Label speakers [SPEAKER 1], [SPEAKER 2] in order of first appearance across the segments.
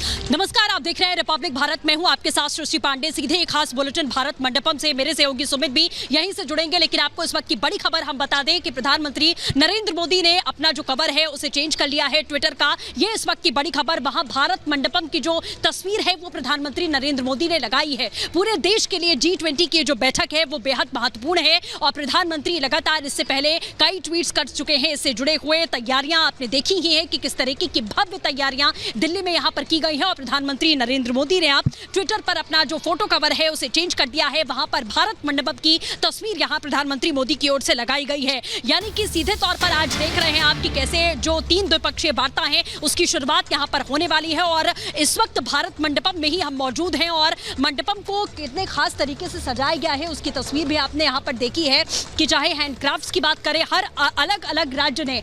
[SPEAKER 1] नमस्कार, आप देख रहे हैं रिपब्लिक भारत। मैं हूं आपके साथ सृष्टि पांडे। सीधे एक खास बुलेटिन भारत मंडपम से मेरे सहयोगी सुमित भी यहीं से जुड़ेंगे। लेकिन आपको इस वक्त की बड़ी खबर हम बता दें कि प्रधानमंत्री नरेंद्र मोदी ने अपना जो कवर है उसे चेंज कर लिया है ट्विटर का। ये इस वक्त की बड़ी खबर। वहां भारत मंडपम की जो तस्वीर है वो प्रधानमंत्री नरेंद्र मोदी ने लगाई है। पूरे देश के लिए G20 की जो बैठक है वो बेहद महत्वपूर्ण है और प्रधानमंत्री लगातार इससे पहले कई ट्वीट्स कर चुके हैं। इससे जुड़े हुए तैयारियां आपने देखी ही है कि किस तरीके की भव्य तैयारियां दिल्ली में यहाँ पर की गई है। और प्रधानमंत्री नरेंद्र मोदी ने आप ट्विटर पर अपना जो फोटो कवर है उसे चेंज कर दिया है। वहां पर भारत मंडपम की तस्वीर यहां प्रधानमंत्री मोदी की ओर से लगाई गई है। यानी कि सीधे तौर पर आज देख रहे हैं आप कि कैसे जो 3 द्विपक्षीय वार्ता है उसकी शुरुआत यहां पर होने वाली है। और इस वक्त भारत मंडपम में ही हम मौजूद हैं और मंडपम को कितने खास तरीके से सजाया गया है उसकी तस्वीर भी आपने यहाँ पर देखी है कि चाहे हैंडक्राफ्ट्स की बात करें, हर अलग अलग राज्य ने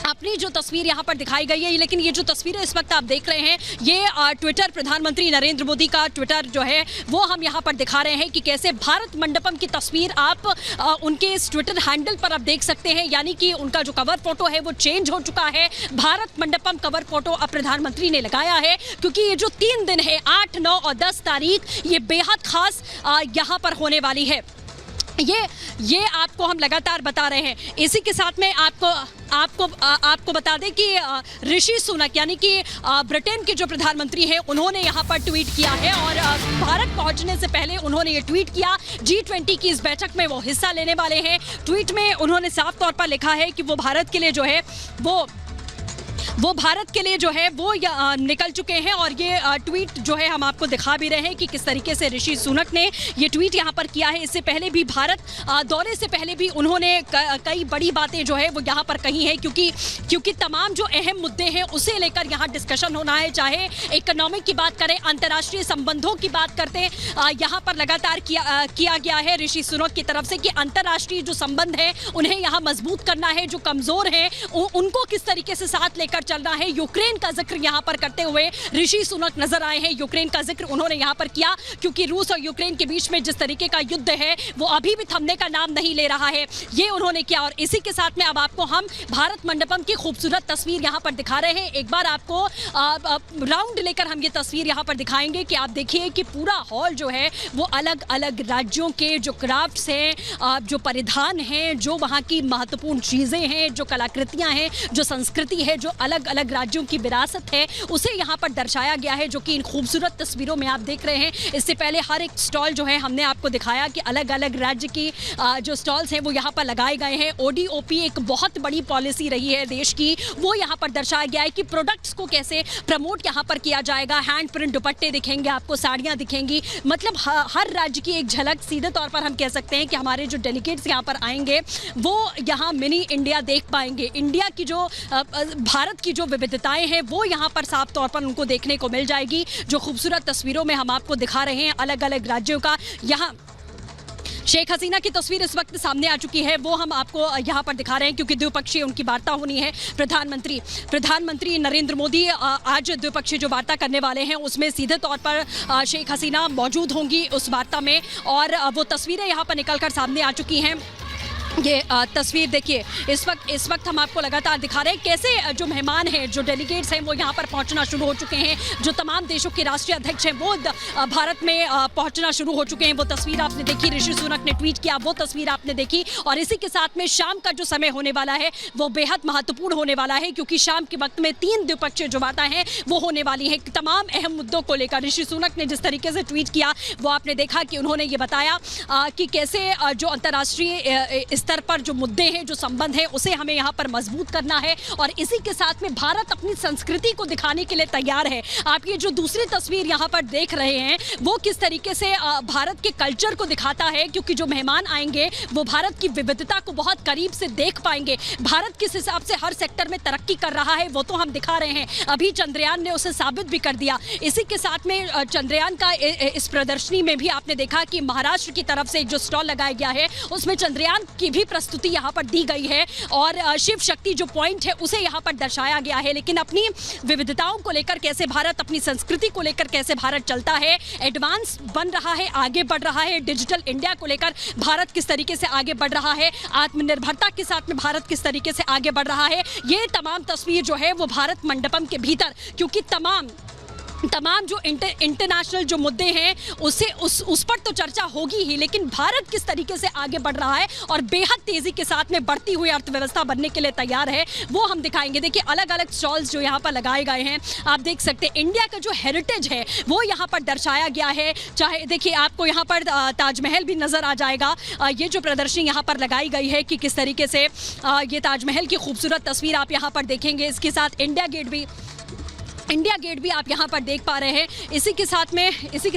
[SPEAKER 1] अपनी जो तस्वीर यहाँ पर दिखाई गई है। लेकिन ये जो तस्वीरें इस वक्त आप देख रहे हैं ये ट्विटर प्रधानमंत्री नरेंद्र मोदी का ट्विटर जो है वो हम यहाँ पर दिखा रहे हैं कि कैसे भारत मंडपम की तस्वीर आप उनके इस ट्विटर हैंडल पर आप देख सकते हैं। यानी कि उनका जो कवर फोटो है वो चेंज हो चुका है। भारत मंडपम कवर फोटो अब प्रधानमंत्री ने लगाया है क्योंकि ये जो 3 दिन है 8, 9 और 10 तारीख ये बेहद खास यहाँ पर होने वाली है। ये आपको हम लगातार बता रहे हैं। इसी के साथ में आपको बता दें कि ऋषि सुनक यानी कि ब्रिटेन के जो प्रधानमंत्री हैं उन्होंने यहाँ पर ट्वीट किया है और भारत पहुँचने से पहले उन्होंने ये ट्वीट किया। G20 की इस बैठक में वो हिस्सा लेने वाले हैं। ट्वीट में उन्होंने साफ तौर पर लिखा है कि वो भारत के लिए जो है वो भारत के लिए जो है वो निकल चुके हैं। और ये ट्वीट जो है हम आपको दिखा भी रहे हैं कि किस तरीके से ऋषि सुनक ने ये ट्वीट यहाँ पर किया है। इससे पहले भी भारत दौरे से पहले भी उन्होंने कई बड़ी बातें जो है वो यहाँ पर कही हैं क्योंकि तमाम जो अहम मुद्दे हैं उसे लेकर यहाँ डिस्कशन होना है। चाहे इकोनॉमिक की बात करें, अंतर्राष्ट्रीय संबंधों की बात करते हैं, यहाँ पर लगातार किया गया है ऋषि सुनक की तरफ से कि अंतर्राष्ट्रीय जो संबंध है उन्हें यहाँ मजबूत करना है। जो कमज़ोर हैं उनको किस तरीके से साथ लेकर चलना है। यूक्रेन का जिक्र यहां पर करते हुए ऋषि सुनक नजर आए हैं। यूक्रेन का जिक्र उन्होंने यहां पर किया क्योंकि रूस और यूक्रेन के बीच में जिस तरीके का युद्ध है वो अभी भी थमने का नाम नहीं ले रहा है, ये उन्होंने किया। और इसी के साथ में अब आपको हम भारत मंडपम की खूबसूरत तस्वीर यहां पर दिखा रहे हैं। एक बार आपको राउंड लेकर हम ये तस्वीर यहां पर दिखाएंगे कि आप देखिए कि पूरा हॉल जो है वो अलग अलग राज्यों के जो क्राफ्ट्स हैं, जो परिधान हैं, जो वहां की महत्वपूर्ण चीजें हैं, जो कलाकृतियां हैं, जो संस्कृति है, जो अलग अलग राज्यों की विरासत है उसे यहाँ पर दर्शाया गया है, जो कि इन खूबसूरत तस्वीरों में आप देख रहे हैं। इससे पहले हर एक स्टॉल जो है हमने आपको दिखाया कि अलग अलग राज्य की जो स्टॉल्स हैं वो यहाँ पर लगाए गए हैं। ODOP एक बहुत बड़ी पॉलिसी रही है देश की, वो यहाँ पर दर्शाया गया है कि प्रोडक्ट्स को कैसे प्रमोट यहाँ पर किया जाएगा। हैंड प्रिंट दुपट्टे दिखेंगे आपको, साड़ियाँ दिखेंगी, मतलब हर राज्य की एक झलक। सीधे तौर पर हम कह सकते हैं कि हमारे जो डेलीगेट्स यहाँ पर आएंगे वो यहाँ मिनी इंडिया देख पाएंगे। इंडिया की जो भारत की जो विविधताएं हैं वो यहाँ पर साफ तौर पर उनको देखने को मिल जाएगी। जो खूबसूरत तस्वीरों में हम आपको दिखा रहे हैं अलग अलग राज्यों का, यहाँ शेख हसीना की तस्वीर इस वक्त सामने आ चुकी है, वो हम आपको यहाँ पर दिखा रहे हैं क्योंकि द्विपक्षीय उनकी वार्ता होनी है। प्रधानमंत्री नरेंद्र मोदी आज द्विपक्षीय जो वार्ता करने वाले हैं उसमें सीधे तौर पर शेख हसीना मौजूद होंगी उस वार्ता में। और वो तस्वीरें यहाँ पर निकल कर सामने आ चुकी हैं। ये तस्वीर देखिए, इस वक्त हम आपको लगातार दिखा रहे हैं कैसे जो मेहमान हैं, जो डेलीगेट्स हैं वो यहाँ पर पहुँचना शुरू हो चुके हैं। जो तमाम देशों के राष्ट्रीय अध्यक्ष हैं वो भारत में पहुँचना शुरू हो चुके हैं। वो तस्वीर आपने देखी, ऋषि सुनक ने ट्वीट किया, वो तस्वीर आपने देखी। और इसी के साथ में शाम का जो समय होने वाला है वो बेहद महत्वपूर्ण होने वाला है क्योंकि शाम के वक्त में 3 द्विपक्षीय जो वार्ता हैं वो होने वाली है तमाम अहम मुद्दों को लेकर। ऋषि सुनक ने जिस तरीके से ट्वीट किया वो आपने देखा कि उन्होंने ये बताया कि कैसे जो अंतर्राष्ट्रीय स्तर पर जो मुद्दे हैं, जो संबंध है उसे हमें यहाँ पर मजबूत करना है। और इसी के साथ में भारत अपनी संस्कृति को दिखाने के लिए तैयार है। आप ये जो दूसरी तस्वीर यहाँ पर देख रहे हैं वो किस तरीके से भारत के कल्चर को दिखाता है क्योंकि जो मेहमान आएंगे वो भारत की विविधता को बहुत करीब से देख पाएंगे। भारत किस हिसाब से हर सेक्टर में तरक्की कर रहा है वो तो हम दिखा रहे हैं, अभी चंद्रयान ने उसे साबित भी कर दिया। इसी के साथ में चंद्रयान का इस प्रदर्शनी में भी आपने देखा कि महाराष्ट्र की तरफ से जो स्टॉल लगाया गया है उसमें चंद्रयान की भी प्रस्तुति यहाँ पर दी गई है और शिव शक्ति जो पॉइंट है उसे यहाँ पर दर्शाया गया है। लेकिन अपनी विविधताओं को लेकर कैसे भारत, अपनी संस्कृति को लेकर कैसे भारत चलता है, एडवांस बन रहा है, आगे बढ़ रहा है, डिजिटल इंडिया को लेकर भारत किस तरीके से आगे बढ़ रहा है, आत्मनिर्भरता के साथ में भारत किस तरीके से आगे बढ़ रहा है, ये तमाम तस्वीर जो है वो भारत मंडपम के भीतर, क्योंकि तमाम जो इंटरनेशनल जो मुद्दे हैं उस पर तो चर्चा होगी ही, लेकिन भारत किस तरीके से आगे बढ़ रहा है और बेहद तेजी के साथ में बढ़ती हुई अर्थव्यवस्था बनने के लिए तैयार है, वो हम दिखाएंगे। देखिए अलग अलग स्टॉल्स जो यहाँ पर लगाए गए हैं, आप देख सकते हैं इंडिया का जो हेरिटेज है वो यहाँ पर दर्शाया गया है। चाहे देखिए आपको यहाँ पर ताजमहल भी नज़र आ जाएगा। ये जो प्रदर्शनी यहाँ पर लगाई गई है कि किस तरीके से ये ताजमहल की खूबसूरत तस्वीर आप यहाँ पर देखेंगे। इसके साथ इंडिया गेट भी आप यहाँ पर देख पा रहे हैं। इसी के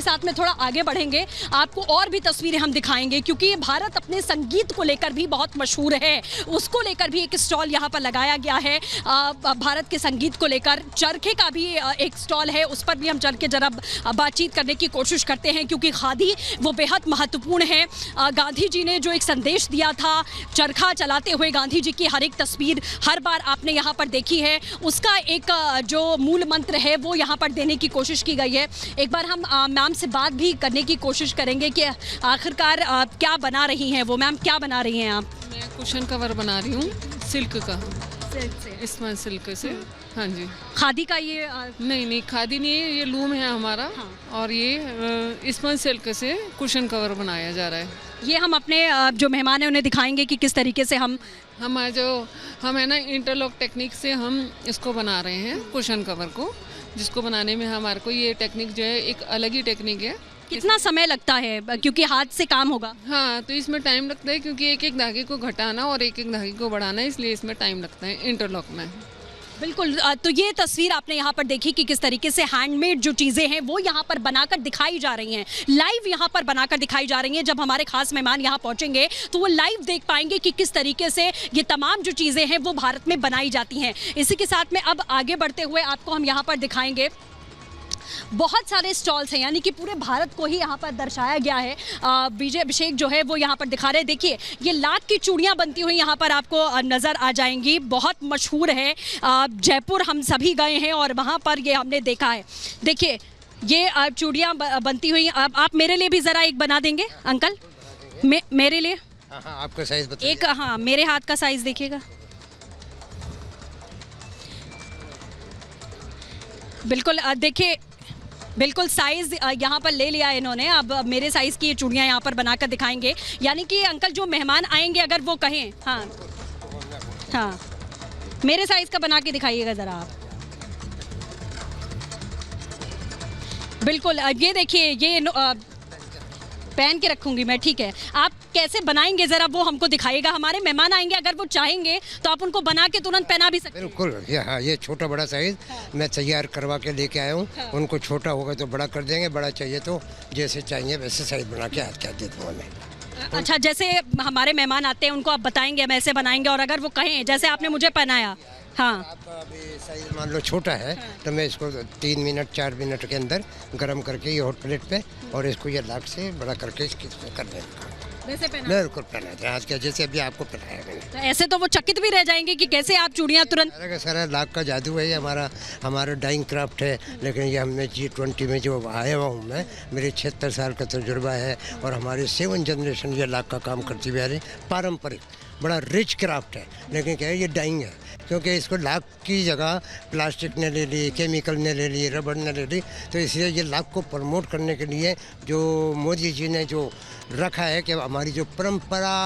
[SPEAKER 1] साथ में थोड़ा आगे बढ़ेंगे, आपको और भी तस्वीरें हम दिखाएंगे, क्योंकि भारत अपने संगीत को लेकर भी बहुत मशहूर है। उसको लेकर भी एक स्टॉल यहाँ पर लगाया गया है। भारत के संगीत को लेकर चरखे का भी एक स्टॉल है, उस पर भी हम चल के जरा बातचीत करने की कोशिश करते हैं, क्योंकि खादी वो बेहद महत्वपूर्ण है। गांधी जी ने जो एक संदेश दिया था, चरखा चलाते हुए गांधी जी की हर एक तस्वीर हर बार आपने यहाँ पर देखी है, उसका एक जो मूल मंत्र है वो यहाँ पर देने की कोशिश की गई है। एक बार हम मैम से बात भी करने की कोशिश करेंगे कि आखिरकार क्या बना रही हैं वो। मैम क्या बना रही हैं आप?
[SPEAKER 2] मैं कुशन कवर बना रही हूँ, सिल्क का, स्मॉल सिल्क से। हाँ जी।
[SPEAKER 1] खादी का ये
[SPEAKER 2] नहीं खादी नहीं है, ये लूम है हमारा। हाँ। और ये स्मॉल सिल्क से कुशन कवर बनाया जा रहा है।
[SPEAKER 1] ये हम अपने जो मेहमान हैं उन्हें दिखाएंगे कि किस तरीके से हम
[SPEAKER 2] है ना इंटरलॉक टेक्निक से हम इसको बना रहे हैं कुशन कवर को, जिसको बनाने में हमारे को ये टेक्निक जो है एक अलग ही टेक्निक है।
[SPEAKER 1] कितना समय लगता है, क्योंकि हाथ से काम होगा?
[SPEAKER 2] हाँ, तो इसमें टाइम लगता है, क्योंकि एक एक धागे को घटाना और एक एक धागे को बढ़ाना, इसलिए इसमें टाइम लगता है इंटरलॉक में।
[SPEAKER 1] बिल्कुल। तो ये तस्वीर आपने यहाँ पर देखी कि किस तरीके से हैंडमेड जो चीज़ें हैं वो यहाँ पर बनाकर दिखाई जा रही हैं, लाइव यहाँ पर बनाकर दिखाई जा रही हैं। जब हमारे खास मेहमान यहाँ पहुँचेंगे तो वो लाइव देख पाएंगे कि किस तरीके से ये तमाम जो चीज़ें हैं वो भारत में बनाई जाती हैं। इसी के साथ में अब आगे बढ़ते हुए आपको हम यहाँ पर दिखाएंगे बहुत सारे स्टॉल्स हैं, यानी कि पूरे भारत को ही यहाँ पर दर्शाया गया है। विजय अभिषेक जो है वो यहाँ पर दिखा रहे हैं। देखिए ये लाख की चूड़ियाँ बनती हुई यहाँ पर आपको नज़र आ जाएंगी, बहुत मशहूर है। जयपुर हम सभी गए हैं और वहाँ पर ये हमने देखा है। देखिए ये चूड़ियाँ बनती हुई। आप मेरे लिए भी ज़रा एक बना देंगे अंकल? मेरे लिए?
[SPEAKER 3] हाँ, आपका साइज़ बताइए।
[SPEAKER 1] एक, हाँ मेरे हाथ का साइज़ देखिएगा। बिल्कुल देखिए, बिल्कुल साइज़ यहाँ पर ले लिया है इन्होंने। अब मेरे साइज़ की ये चूड़ियाँ यहाँ पर बनाकर दिखाएंगे, यानी कि अंकल जो मेहमान आएंगे अगर वो कहें हाँ मेरे साइज़ का बना के दिखाइएगा ज़रा आप। बिल्कुल ये देखिए, ये पहन के रखूँगी मैं, ठीक है। आप कैसे बनाएंगे ज़रा वो हमको दिखाइएगा। हमारे मेहमान आएंगे, अगर वो चाहेंगे तो आप उनको बना के तुरंत पहना भी सकते हैं।
[SPEAKER 3] बिल्कुल। हाँ, ये छोटा बड़ा साइज़ मैं तैयार करवा के लेके आया हूँ। उनको छोटा होगा तो बड़ा कर देंगे, बड़ा चाहिए तो जैसे चाहिए वैसे साइज़ बना के हाथ क्या देता हूँ मैं।
[SPEAKER 1] अच्छा, जैसे हमारे मेहमान आते हैं उनको आप बताएंगे हम ऐसे बनाएंगे, और अगर वो कहें जैसे आपने मुझे पहनाया, हाँ
[SPEAKER 3] आपका अभी साइज़ मान लो छोटा है तो मैं इसको 3 मिनट 4 मिनट के अंदर गर्म करके ये हॉट प्लेट पे और इसको ये लाख से बड़ा करके इसकी कर देंगे।
[SPEAKER 1] वैसे पहना?
[SPEAKER 3] बिल्कुल पहना था आज के जैसे अभी आपको पहनाया मैंने।
[SPEAKER 1] तो ऐसे तो वो चकित भी रह जाएंगे कि कैसे आप चूड़ियाँ तुरंत।
[SPEAKER 3] सारा का सारा लाख का जादू है, ये हमारा डाइंग क्राफ्ट है। लेकिन ये हमने G20 में जो आया हुआ हूँ मैं, मेरे 76 साल का तजुर्बा है और हमारी 7 जनरेशन ये लाख का काम करती हुई आ रही। पारंपरिक बड़ा रिच क्राफ्ट है, लेकिन क्या है ये डाइंग है, क्योंकि इसको लाख की जगह प्लास्टिक ने ले ली, केमिकल ने ले ली, रबड़ ने ले ली। तो इसलिए ये लाख को प्रमोट करने के लिए जो मोदी जी ने जो रखा है कि हमारी जो परंपरा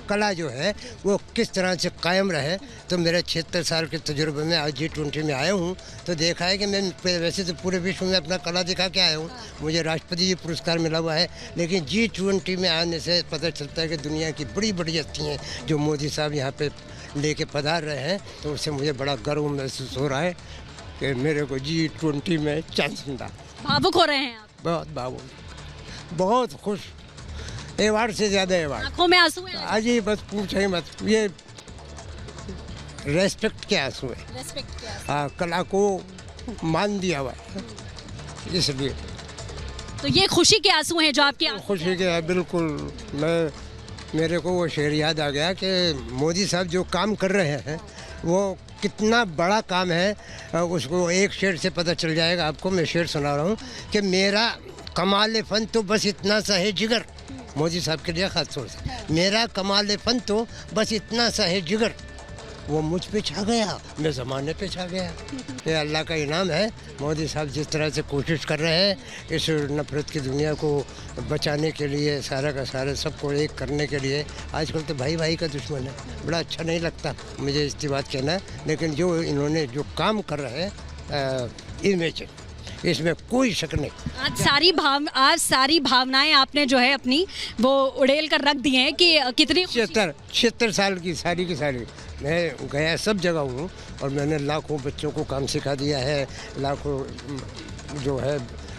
[SPEAKER 3] कला जो है वो किस तरह से कायम रहे। तो मेरे 76 साल के तजुर्बे में आज G20 में आया हूँ तो देखा है कि मैं वैसे तो पूरे विश्व में अपना कला दिखा के आया हूँ, मुझे राष्ट्रपति जी पुरस्कार मिला हुआ है, लेकिन G20 में आने से पता चलता है कि दुनिया की बड़ी बड़ी हस्तियाँ जो मोदी साहब यहाँ पे लेके पधार रहे हैं, तो उससे मुझे बड़ा गर्व महसूस हो रहा है कि मेरे को G20 में चांस मिला।
[SPEAKER 1] भावुक हो रहे हैं आप?
[SPEAKER 3] बहुत भावुक, बहुत खुश, अवार्ड से ज़्यादा अवार्ड।
[SPEAKER 1] आंखों में आंसू हैं?
[SPEAKER 3] आज ही बस पूछे ही मत, ये रेस्पेक्ट के आंसू है।
[SPEAKER 1] रेस्पेक्ट के आंसू।
[SPEAKER 3] हाँ, कला को मान दिया हुआ है इसलिए।
[SPEAKER 1] तो ये खुशी के आंसू हैं जो आपकी आंखों
[SPEAKER 3] खुशी के है बिल्कुल। मैं मेरे को वो शेर याद आ गया कि मोदी साहब जो काम कर रहे हैं वो कितना बड़ा काम है, उसको एक शेर से पता चल जाएगा आपको। मैं शेर सुना रहा हूँ कि मेरा कमाल फन तो बस इतना सा है जिगर, मोदी साहब के लिए खास तौर से, मेरा कमाल फन तो बस इतना सा है जिगर, वो मुझ पे छा गया, मैं ज़माने पे छा गया। ये अल्लाह का इनाम है। मोदी साहब जिस तरह से कोशिश कर रहे हैं इस नफ़रत की दुनिया को बचाने के लिए, सारा का सारा सबको एक करने के लिए। आजकल तो भाई भाई का दुश्मन है, बड़ा अच्छा नहीं लगता मुझे इसकी बात कहना, लेकिन जो इन्होंने जो काम कर रहे हैं इसमें कोई शक नहीं।
[SPEAKER 1] आज सारी भावनाएं आपने जो है अपनी वो उड़ेल कर रख दी हैं कि कितनी
[SPEAKER 3] 76 साल की सारी मैं गया सब जगह हूँ और मैंने लाखों बच्चों को काम सिखा दिया है, लाखों जो है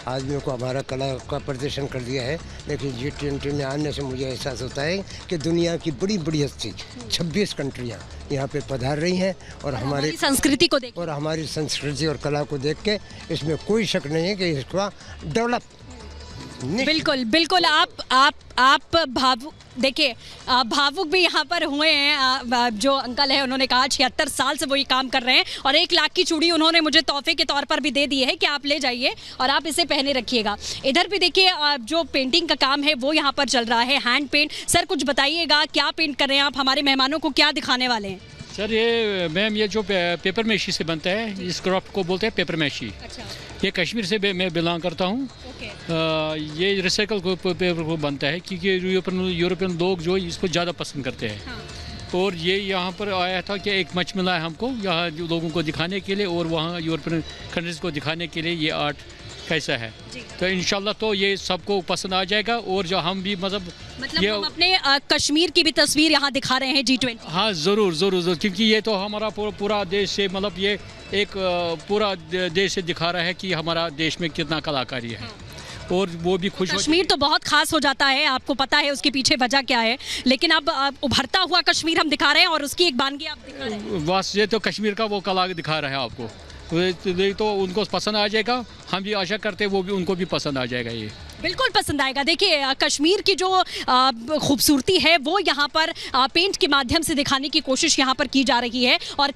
[SPEAKER 3] आदमियों को हमारा कला का प्रदर्शन कर दिया है। लेकिन G20 में आने से मुझे एहसास होता है कि दुनिया की बड़ी बड़ी हस्ती 26 कंट्रियाँ यहाँ पे पधार रही हैं और हमारी
[SPEAKER 1] संस्कृति को देख
[SPEAKER 3] और हमारी संस्कृति और कला को देख के इसमें कोई शक नहीं है कि इसका डेवलप।
[SPEAKER 1] बिल्कुल आप देखिए भावुक भी यहाँ पर हुए हैं। जो अंकल है उन्होंने कहा 76 साल से वो ये काम कर रहे हैं और 1 लाख की चूड़ी उन्होंने मुझे तोहफे के तौर पर भी दे दी है कि आप ले जाइए और आप इसे पहने रखिएगा। इधर भी देखिए जो पेंटिंग का काम है वो यहाँ पर चल रहा है, हैंड पेंट। सर कुछ बताइएगा, क्या पेंट कर रहे हैं आप, हमारे मेहमानों को क्या दिखाने वाले हैं?
[SPEAKER 4] सर ये मैम ये जो पेपर मैशी से बनता है, इस क्राफ्ट को बोलते हैं पेपर मैशी।
[SPEAKER 1] अच्छा।
[SPEAKER 4] ये कश्मीर से मैं बिलोंग करता हूँ। ये रिसाइकल पेपर को बनता है क्योंकि यूरोपियन लोग जो इसको ज़्यादा पसंद करते हैं। हाँ। और ये यहाँ पर आया था कि एक मंच मिला है हमको यहाँ लोगों को दिखाने के लिए और वहाँ यूरोपियन कंट्रीज़ को दिखाने के लिए ये आर्ट कैसा है। तो इंशाल्लाह तो ये सबको पसंद आ जाएगा। और जो हम भी मतलब ये
[SPEAKER 1] हम अपने कश्मीर की भी तस्वीर यहाँ दिखा रहे हैं G20।
[SPEAKER 4] हाँ ज़रूर क्योंकि ये तो हमारा पूरा देश से मतलब ये एक पूरा देश से दिखा रहा है कि हमारा देश में कितना कलाकारी है। हाँ। और वो भी खुश
[SPEAKER 1] कश्मीर तो बहुत खास हो जाता है, आपको पता है उसके पीछे वजह क्या है, लेकिन अब उभरता हुआ कश्मीर हम दिखा रहे हैं और उसकी एक वानगी आप दिखा रहे हैं।
[SPEAKER 4] बस ये तो कश्मीर का वो कला दिखा रहा है आपको, तो उनको पसंद आ जाएगा। हम भी आशा करते हैं वो भी उनको भी पसंद आ जाएगा। ये
[SPEAKER 1] बिल्कुल पसंद आएगा। देखिए कश्मीर की जो खूबसूरती है वो यहाँ पर पेंट के माध्यम से दिखाने की कोशिश यहाँ पर की जा रही है। और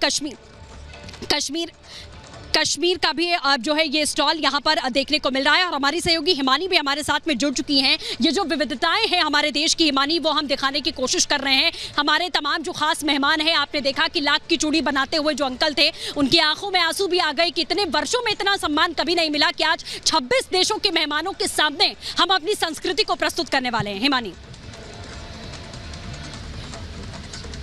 [SPEAKER 1] कश्मीर का भी जो है ये स्टॉल यहाँ पर देखने को मिल रहा है। और हमारी सहयोगी हिमानी भी हमारे साथ में जुड़ चुकी हैं। ये जो विविधताएं हैं हमारे देश की, हिमानी, वो हम दिखाने की कोशिश कर रहे हैं। हमारे तमाम जो खास मेहमान हैं, आपने देखा कि लाख की चूड़ी बनाते हुए जो अंकल थे उनकी आंखों में आंसू भी आ गए कि इतने वर्षों में इतना सम्मान कभी नहीं मिला कि आज 26 देशों के मेहमानों के सामने हम अपनी संस्कृति को प्रस्तुत करने वाले हैं। हिमानी,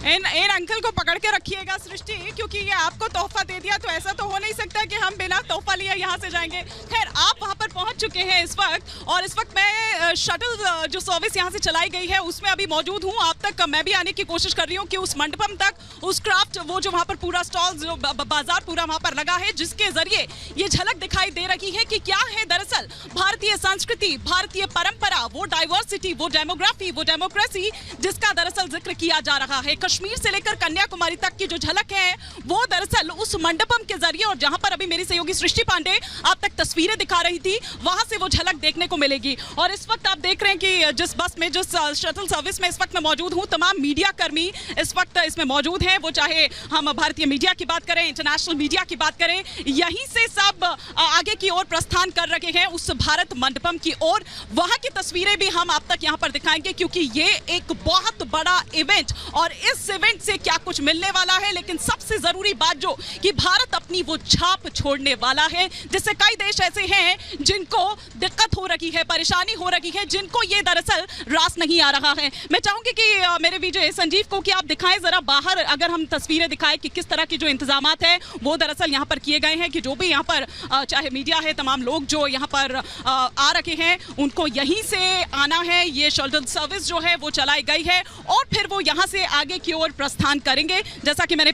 [SPEAKER 5] इन अंकल को पकड़ के रखिएगा सृष्टि, क्योंकि ये आपको तोहफा दे दिया तो ऐसा तो हो नहीं सकता कि हम बिना तोहफा लिए यहाँ से जाएंगे। खैर आप वहाँ पर पहुँच चुके हैं इस वक्त, और इस वक्त मैं शटल जो सर्विस यहाँ से चलाई गई है उसमें अभी मौजूद हूँ। आप तक मैं भी आने की कोशिश कर रही हूँ कि उस मंडपम तक, उस क्राफ्ट, वो जो वहाँ पर पूरा स्टॉल, जो बाजार पूरा वहाँ पर लगा है, जिसके जरिए ये झलक दिखाई दे रही है कि क्या है दरअसल भारतीय संस्कृति, भारतीय परंपरा, वो डाइवर्सिटी, वो डेमोग्राफी, वो डेमोक्रेसी जिसका दरअसल जिक्र किया जा रहा है। कश्मीर से लेकर कन्याकुमारी तक की जो झलक है वो दरअसल उस मंडपम के जरिए, और जहां पर अभी मेरी सहयोगी सृष्टि पांडे आप तक तस्वीरें दिखा रही थी, वहां से वो झलक देखने को मिलेगी। और इस वक्त आप देख रहे हैं कि जिस बस में, जिस शटल सर्विस में इस वक्त मैं मौजूद हूं, तमाम मीडिया कर्मी इस वक्त इसमें मौजूद हैं। वो चाहे हम भारतीय मीडिया की बात करें, इंटरनेशनल मीडिया की बात करें, यहीं से सब आगे की ओर प्रस्थान कर रहे हैं उस भारत मंडपम की ओर। वहां की तस्वीरें भी हम आप तक यहां पर दिखाएंगे, क्योंकि ये एक बहुत बड़ा इवेंट, और इस इवेंट से क्या कुछ मिलने वाला है, लेकिन सबसे जरूरी बात जो कि भारत अपनी वो छाप छोड़ने वाला है, जिससे कई देश ऐसे हैं जिनको दिक्कत हो रही है, परेशानी हो रही है, जिनको ये दरअसल रास नहीं आ रहा है। मैं चाहूंगी कि मेरे विजय संजीव को कि आप दिखाएं जरा बाहर, अगर हम तस्वीरें दिखाएं कि किस तरह की जो इंतजामात है वो दरअसल यहाँ पर किए गए हैं, कि जो भी यहाँ पर चाहे मीडिया है, तमाम लोग जो यहाँ पर आ रखे हैं उनको यहीं से आना है। ये शटल सर्विस जो है वो चलाई गई है और फिर वो यहाँ से आगे की ओर प्रस्थान करेंगे। जैसा कि मैंने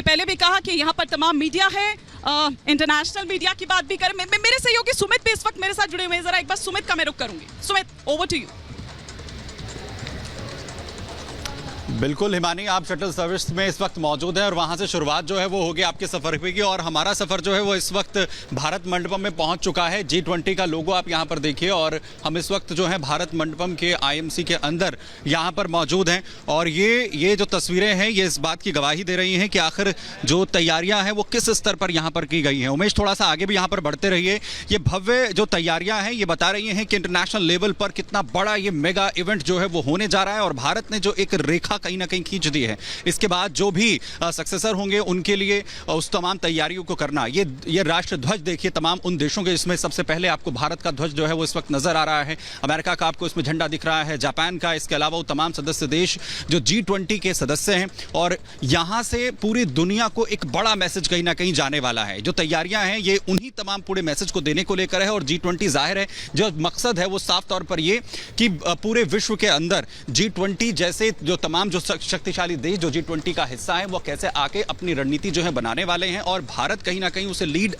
[SPEAKER 5] पहले भी कहा कि यहाँ पर तमाम मीडिया है, इंटरनेशनल मीडिया की बात भी करें। मेरे सहयोगी सुमित भी इस वक्त मेरे साथ जुड़े हुए हैं, जरा एक बार सुमित का मैं रुख करूंगी। Sumit, over to you.
[SPEAKER 6] बिल्कुल हिमानी, आप शटल सर्विस में इस वक्त मौजूद हैं और वहां से शुरुआत जो है वो होगी आपके सफ़र की, और हमारा सफ़र जो है वो इस वक्त भारत मंडपम में पहुंच चुका है। G20 का लोगो आप यहां पर देखिए, और हम इस वक्त जो है भारत मंडपम के IMC के अंदर यहां पर मौजूद हैं। और ये जो तस्वीरें हैं ये इस बात की गवाही दे रही हैं कि आखिर जो तैयारियाँ हैं वो किस स्तर पर यहाँ पर की गई हैं। उमेश, थोड़ा सा आगे भी यहाँ पर बढ़ते रहिए। ये भव्य जो तैयारियाँ हैं ये बता रही हैं कि इंटरनेशनल लेवल पर कितना बड़ा ये मेगा इवेंट जो है वो होने जा रहा है, और भारत ने जो एक रेखा कहीं ना कहीं खींच दी है। इसके बाद जो भी सक्सेसर होंगे उनके लिए उस तमाम तैयारियों को करना। ये राष्ट्र ध्वज देखिए तमाम उन देशों के, इसमें सबसे पहले आपको भारत का ध्वज जो है वो इस वक्त नजर आ रहा है, अमेरिका का आपको इसमें झंडा दिख रहा है, जापान का, इसके अलावा वो तमाम सदस्य देश जो G20 के सदस्य हैं। और यहां से पूरी दुनिया को एक बड़ा मैसेज कहीं ना कहीं जाने वाला है। जो तैयारियां हैं ये उन्हीं तमाम पूरे मैसेज को देने को लेकर है, और G20 जाहिर है जो मकसद है वो साफ तौर पर ये कि पूरे विश्व के अंदर G20 जैसे जो तमाम जो शक्तिशाली देश जो G20 का हिस्सा है वो कैसे आके अपनी रणनीति जो है बनाने वाले हैं, और भारत कहीं ना कहीं उसे लीड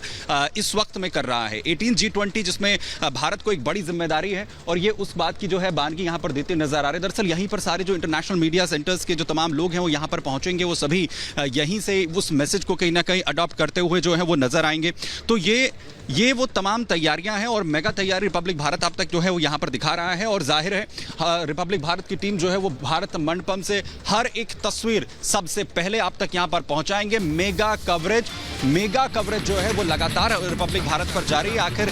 [SPEAKER 6] इस वक्त में कर रहा है। 18 G20 जिसमें भारत को एक बड़ी जिम्मेदारी है, और ये उस बात की जो है बानगी यहाँ पर देते नजर आ रहे हैं। दरअसल यहीं पर सारे जो इंटरनेशनल मीडिया सेंटर्स के जो तमाम लोग हैं वो यहाँ पर पहुंचेंगे, वो सभी यहीं से उस मैसेज को कहीं ना कहीं अडॉप्ट करते हुए जो है वो नजर आएंगे। तो ये वो तमाम तैयारियां हैं, और मेगा तैयारी रिपब्लिक भारत अब तक जो है वो यहाँ पर दिखा रहा है। और जाहिर है रिपब्लिक भारत की टीम जो है वो भारत मंडपम से हर एक तस्वीर सबसे पहले आप तक यहाँ पर पहुंचाएंगे। मेगा कवरेज जो है वो लगातार रिपब्लिक भारत पर जारी है। आखिर